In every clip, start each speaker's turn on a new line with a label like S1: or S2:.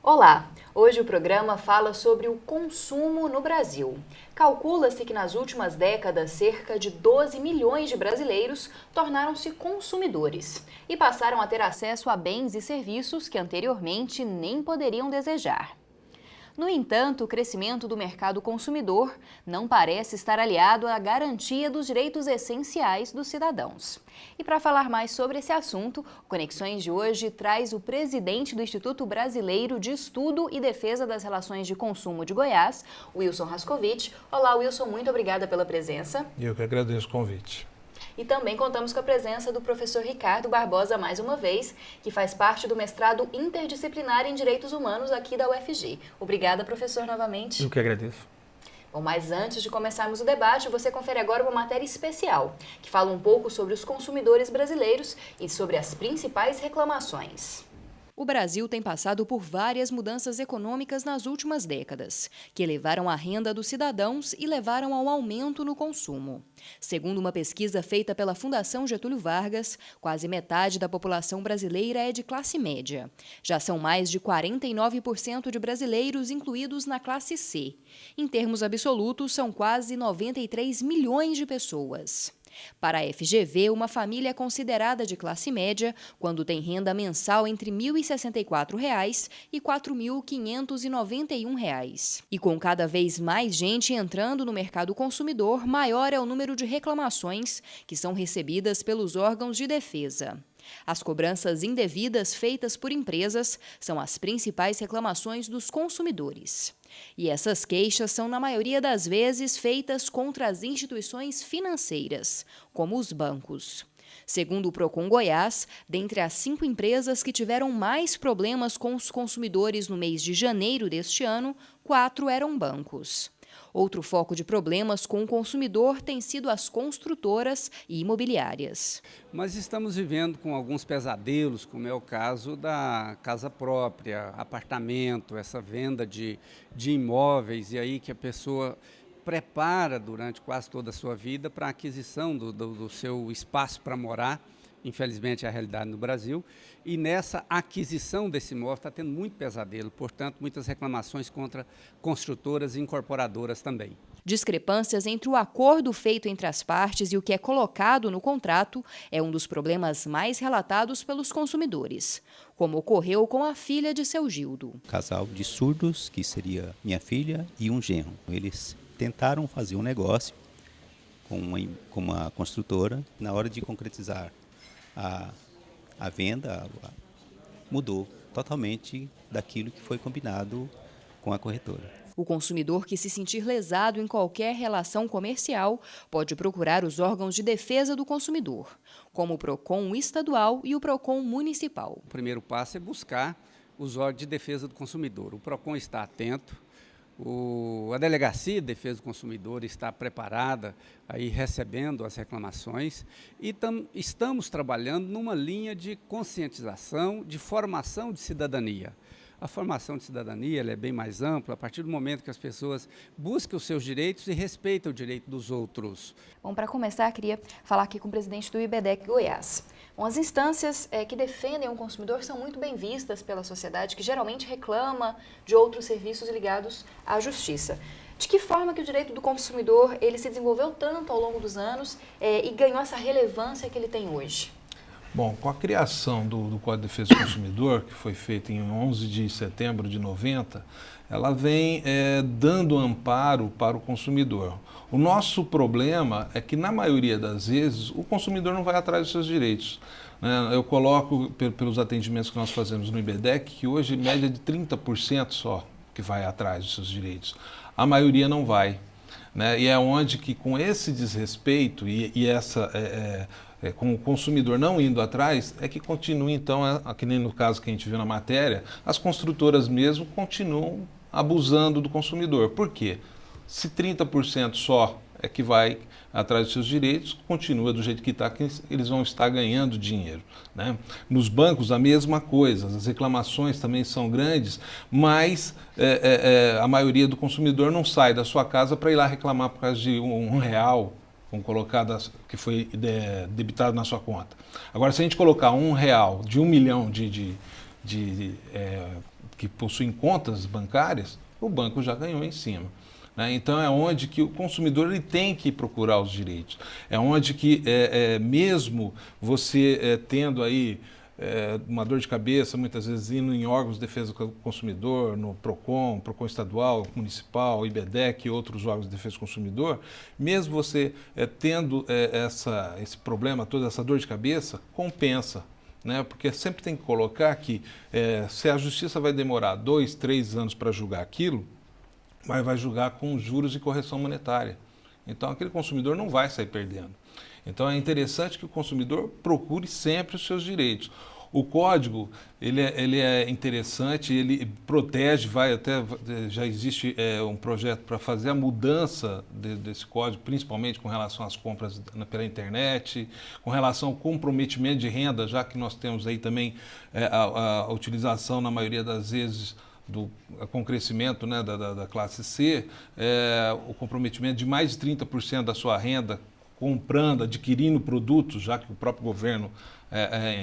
S1: Olá! Hoje o programa fala sobre o consumo no Brasil. Calcula-se que nas últimas décadas cerca de 12 milhões de brasileiros tornaram-se consumidores e passaram a ter acesso a bens e serviços que anteriormente nem poderiam desejar. No entanto, o crescimento do mercado consumidor não parece estar aliado à garantia dos direitos essenciais dos cidadãos. E para falar mais sobre esse assunto, o Conexões de hoje traz o presidente do Instituto Brasileiro de Estudo e Defesa das Relações de Consumo de Goiás, Wilson Rascovitch. Olá, Wilson, muito obrigada pela presença.
S2: Eu que agradeço o convite.
S1: E também contamos com a presença do professor Ricardo Barbosa, mais uma vez, que faz parte do mestrado interdisciplinar em Direitos Humanos aqui da UFG. Obrigada, professor, novamente.
S2: Eu que agradeço.
S1: Bom, mas antes de começarmos o debate, você confere agora uma matéria especial, que fala um pouco sobre os consumidores brasileiros e sobre as principais reclamações. O Brasil tem passado por várias mudanças econômicas nas últimas décadas, que elevaram a renda dos cidadãos e levaram ao aumento no consumo. Segundo uma pesquisa feita pela Fundação Getúlio Vargas, quase metade da população brasileira é de classe média. Já são mais de 49% de brasileiros incluídos na classe C. Em termos absolutos, são quase 93 milhões de pessoas. Para a FGV, uma família é considerada de classe média quando tem renda mensal entre R$ 1.064 e R$ 4.591. E com cada vez mais gente entrando no mercado consumidor, maior é o número de reclamações que são recebidas pelos órgãos de defesa. As cobranças indevidas feitas por empresas são as principais reclamações dos consumidores. E essas queixas são, na maioria das vezes, feitas contra as instituições financeiras, como os bancos. Segundo o Procon Goiás, dentre as 5 empresas que tiveram mais problemas com os consumidores no mês de janeiro deste ano, 4 eram bancos. Outro foco de problemas com o consumidor tem sido as construtoras e imobiliárias.
S3: Mas estamos vivendo com alguns pesadelos, como é o caso da casa própria, apartamento, essa venda de imóveis, e aí que a pessoa prepara durante quase toda a sua vida para a aquisição do seu espaço para morar. Infelizmente é a realidade no Brasil, e nessa aquisição desse imóvel está tendo muito pesadelo, portanto muitas reclamações contra construtoras e incorporadoras também.
S1: Discrepâncias entre o acordo feito entre as partes e o que é colocado no contrato é um dos problemas mais relatados pelos consumidores, como ocorreu com a filha de seu Gildo.
S4: Um casal de surdos, que seria minha filha e um genro. Eles tentaram fazer um negócio com uma construtora. Na hora de concretizar a venda, mudou totalmente daquilo que foi combinado com a corretora.
S1: O consumidor que se sentir lesado em qualquer relação comercial pode procurar os órgãos de defesa do consumidor, como o Procon estadual e o Procon municipal.
S3: O primeiro passo é buscar os órgãos de defesa do consumidor. O Procon está atento. A Delegacia de Defesa do Consumidor está preparada, aí recebendo as reclamações, e estamos trabalhando numa linha de conscientização, de formação de cidadania. A formação de cidadania ela é bem mais ampla a partir do momento que as pessoas buscam os seus direitos e respeitam o direito dos outros.
S1: Bom, para começar, queria falar aqui com o presidente do IBDEC Goiás. Bom, as instâncias que defendem o consumidor são muito bem vistas pela sociedade, que geralmente reclama de outros serviços ligados à justiça. De que forma que o direito do consumidor ele se desenvolveu tanto ao longo dos anos e ganhou essa relevância que ele tem hoje?
S2: Bom, com a criação do Código de Defesa do Consumidor, que foi feita em 11 de setembro de 90, ela vem dando amparo para o consumidor. O nosso problema é que, na maioria das vezes, o consumidor não vai atrás dos seus direitos. Eu coloco, pelos atendimentos que nós fazemos no IBDEC, que hoje, média de 30% só que vai atrás dos seus direitos. A maioria não vai. E é onde que, com esse desrespeito e essa... com o consumidor não indo atrás, é que continua, então, que nem no caso que a gente viu na matéria, as construtoras mesmo continuam abusando do consumidor. Por quê? Se 30% só é que vai atrás dos seus direitos, continua do jeito que está, que eles vão estar ganhando dinheiro. Nos bancos, a mesma coisa, as reclamações também são grandes, mas a maioria do consumidor não sai da sua casa para ir lá reclamar por causa de R$1, vamos colocar que foi debitado na sua conta. Agora, se a gente colocar R$1 de 1 milhão que possuem contas bancárias, o banco já ganhou em cima. Né? Então é onde que o consumidor ele tem que procurar os direitos. É onde que, mesmo você tendo aí uma dor de cabeça, muitas vezes indo em órgãos de defesa do consumidor, no PROCON, PROCON estadual, municipal, IBDEC e outros órgãos de defesa do consumidor, mesmo você tendo esse problema, toda essa dor de cabeça, compensa. Né? Porque sempre tem que colocar que se a justiça vai demorar 2, 3 anos para julgar aquilo, mas vai julgar com juros e correção monetária. Então aquele consumidor não vai sair perdendo. Então é interessante que o consumidor procure sempre os seus direitos. O código ele é interessante, ele protege, já existe um projeto para fazer a mudança desse código, principalmente com relação às compras pela internet, com relação ao comprometimento de renda, já que nós temos aí também a utilização, na maioria das vezes, com o crescimento, né, da classe C, o comprometimento de mais de 30% da sua renda comprando, adquirindo produtos, já que o próprio governo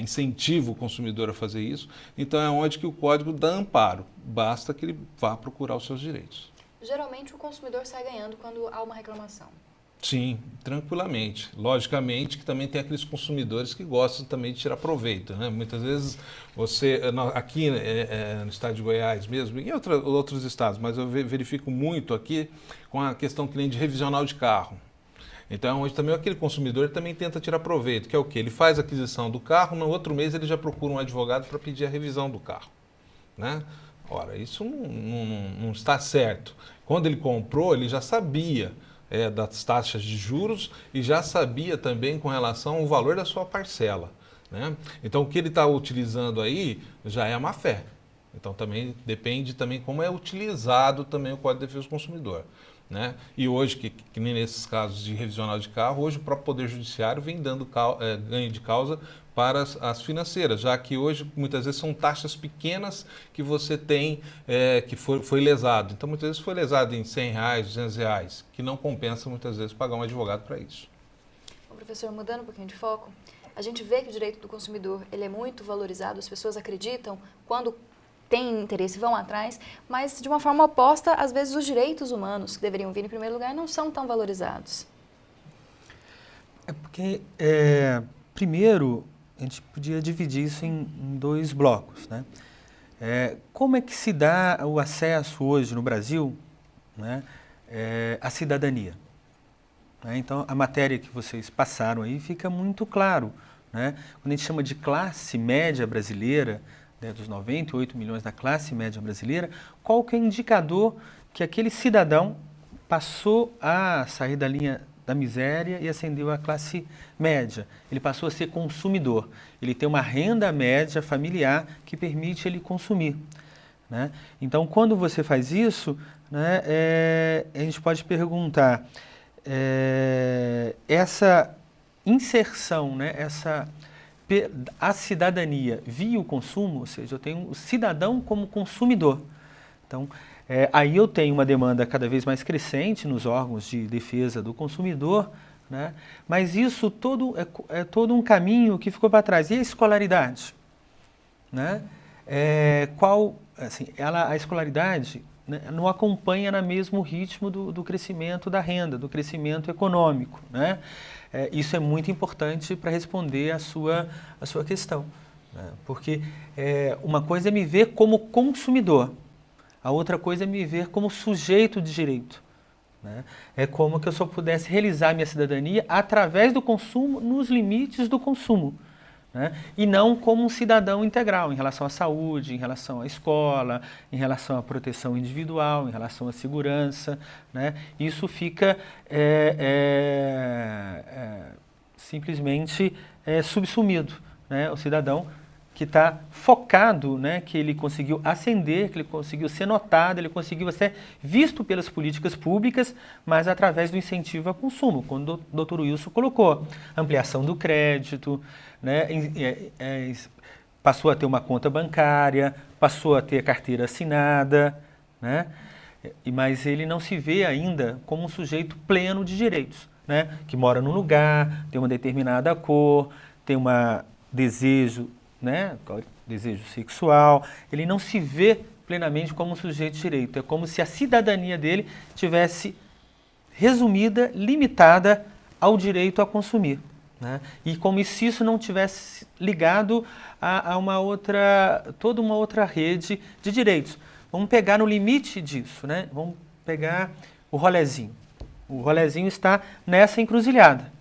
S2: incentiva o consumidor a fazer isso. Então é onde que o código dá amparo, basta que ele vá procurar os seus direitos.
S1: Geralmente o consumidor sai ganhando quando há uma reclamação.
S2: Sim, tranquilamente. Logicamente que também tem aqueles consumidores que gostam também de tirar proveito. Né? Muitas vezes você, aqui no estado de Goiás mesmo, e em outros estados, mas eu verifico muito aqui com a questão que nem de revisional de carro. Então, hoje também aquele consumidor também tenta tirar proveito, que é o quê? Ele faz a aquisição do carro, no outro mês ele já procura um advogado para pedir a revisão do carro. Né? Ora, isso não está certo. Quando ele comprou, ele já sabia das taxas de juros e já sabia também com relação ao valor da sua parcela. Né? Então, o que ele está utilizando aí já é a má-fé. Então, também depende também como é utilizado também o Código de Defesa do Consumidor. Né? E hoje, que nem nesses casos de revisional de carro, hoje o próprio Poder Judiciário vem dando ganho de causa para as financeiras, já que hoje muitas vezes são taxas pequenas que você tem, que foi lesado. Então muitas vezes foi lesado em R$100, R$200, que não compensa muitas vezes pagar um advogado para isso.
S1: Bom, professor, mudando um pouquinho de foco, a gente vê que o direito do consumidor ele é muito valorizado, as pessoas acreditam quando têm interesse, vão atrás, mas de uma forma oposta, às vezes os direitos humanos, que deveriam vir em primeiro lugar, não são tão valorizados.
S5: É porque, primeiro, a gente podia dividir isso em 2 blocos. Né? Como é que se dá o acesso hoje no Brasil, né, à cidadania? Então, a matéria que vocês passaram aí fica muito claro. Né? Quando a gente chama de classe média brasileira, dos 98 milhões da classe média brasileira, qual que é o indicador que aquele cidadão passou a sair da linha da miséria e ascendeu à classe média? Ele passou a ser consumidor. Ele tem uma renda média familiar que permite ele consumir. Né? Então, quando você faz isso, né, a gente pode perguntar, essa inserção, né, a cidadania via o consumo, ou seja, eu tenho o cidadão como consumidor. Então, aí eu tenho uma demanda cada vez mais crescente nos órgãos de defesa do consumidor, né? Mas isso é todo um caminho que ficou para trás. E a escolaridade? Né? A escolaridade, né, não acompanha no mesmo ritmo do crescimento da renda, do crescimento econômico. Né? Isso é muito importante para responder a sua questão. Né? Porque uma coisa é me ver como consumidor, a outra coisa é me ver como sujeito de direito. Né? É como que eu só pudesse realizar minha cidadania através do consumo, nos limites do consumo. Né? E não como um cidadão integral em relação à saúde, em relação à escola, em relação à proteção individual, em relação à segurança. Né? Isso fica simplesmente subsumido. Né? O cidadão que está focado, né, que ele conseguiu ascender, que ele conseguiu ser notado, ele conseguiu ser visto pelas políticas públicas, mas através do incentivo ao consumo, quando o Dr. Wilson colocou ampliação do crédito, né, passou a ter uma conta bancária, passou a ter carteira assinada, né, mas ele não se vê ainda como um sujeito pleno de direitos, né, que mora num lugar, tem uma determinada cor, tem um desejo, né, desejo sexual, ele não se vê plenamente como um sujeito de direito. É como se a cidadania dele tivesse resumida, limitada ao direito a consumir, né? E como se isso não tivesse ligado a toda uma outra rede de direitos. Vamos pegar no limite disso, né? Vamos pegar o rolezinho. O rolezinho está nessa encruzilhada,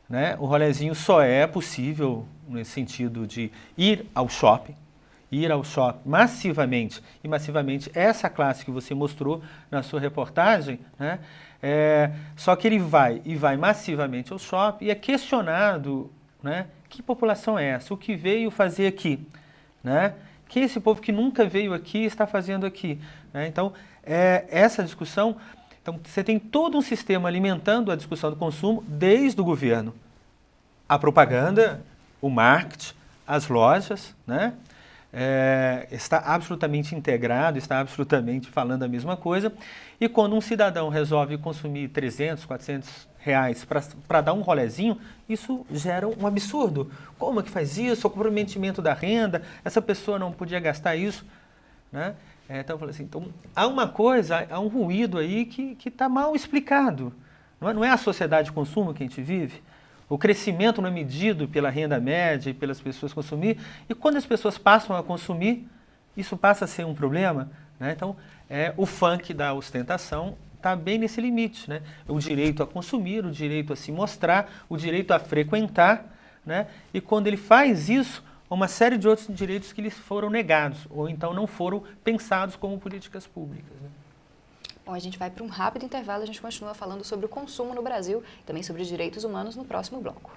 S5: né? O rolezinho só é possível nesse sentido de ir ao shopping massivamente, e massivamente essa classe que você mostrou na sua reportagem, né? Só que ele vai massivamente ao shopping e é questionado, né? Que população é essa? O que veio fazer aqui? Né? Que esse povo que nunca veio aqui está fazendo aqui? Né? Então, essa discussão... Então, você tem todo um sistema alimentando a discussão do consumo, desde o governo, a propaganda, o marketing, as lojas, né? Está absolutamente integrado, está absolutamente falando a mesma coisa. E quando um cidadão resolve consumir 300, 400 reais para dar um rolezinho, isso gera um absurdo. Como é que faz isso? O comprometimento da renda, essa pessoa não podia gastar isso, né? Então, eu falei assim, então, há um ruído aí que está mal explicado. Não é a sociedade de consumo que a gente vive? O crescimento não é medido pela renda média e pelas pessoas consumir. E quando as pessoas passam a consumir, isso passa a ser um problema, né? Então, o funk da ostentação está bem nesse limite, né? O direito a consumir, o direito a se mostrar, o direito a frequentar, né? E quando ele faz isso, uma série de outros direitos que lhes foram negados, ou então não foram pensados como políticas públicas, né?
S1: Bom, a gente vai para um rápido intervalo, a gente continua falando sobre o consumo no Brasil e também sobre direitos humanos no próximo bloco.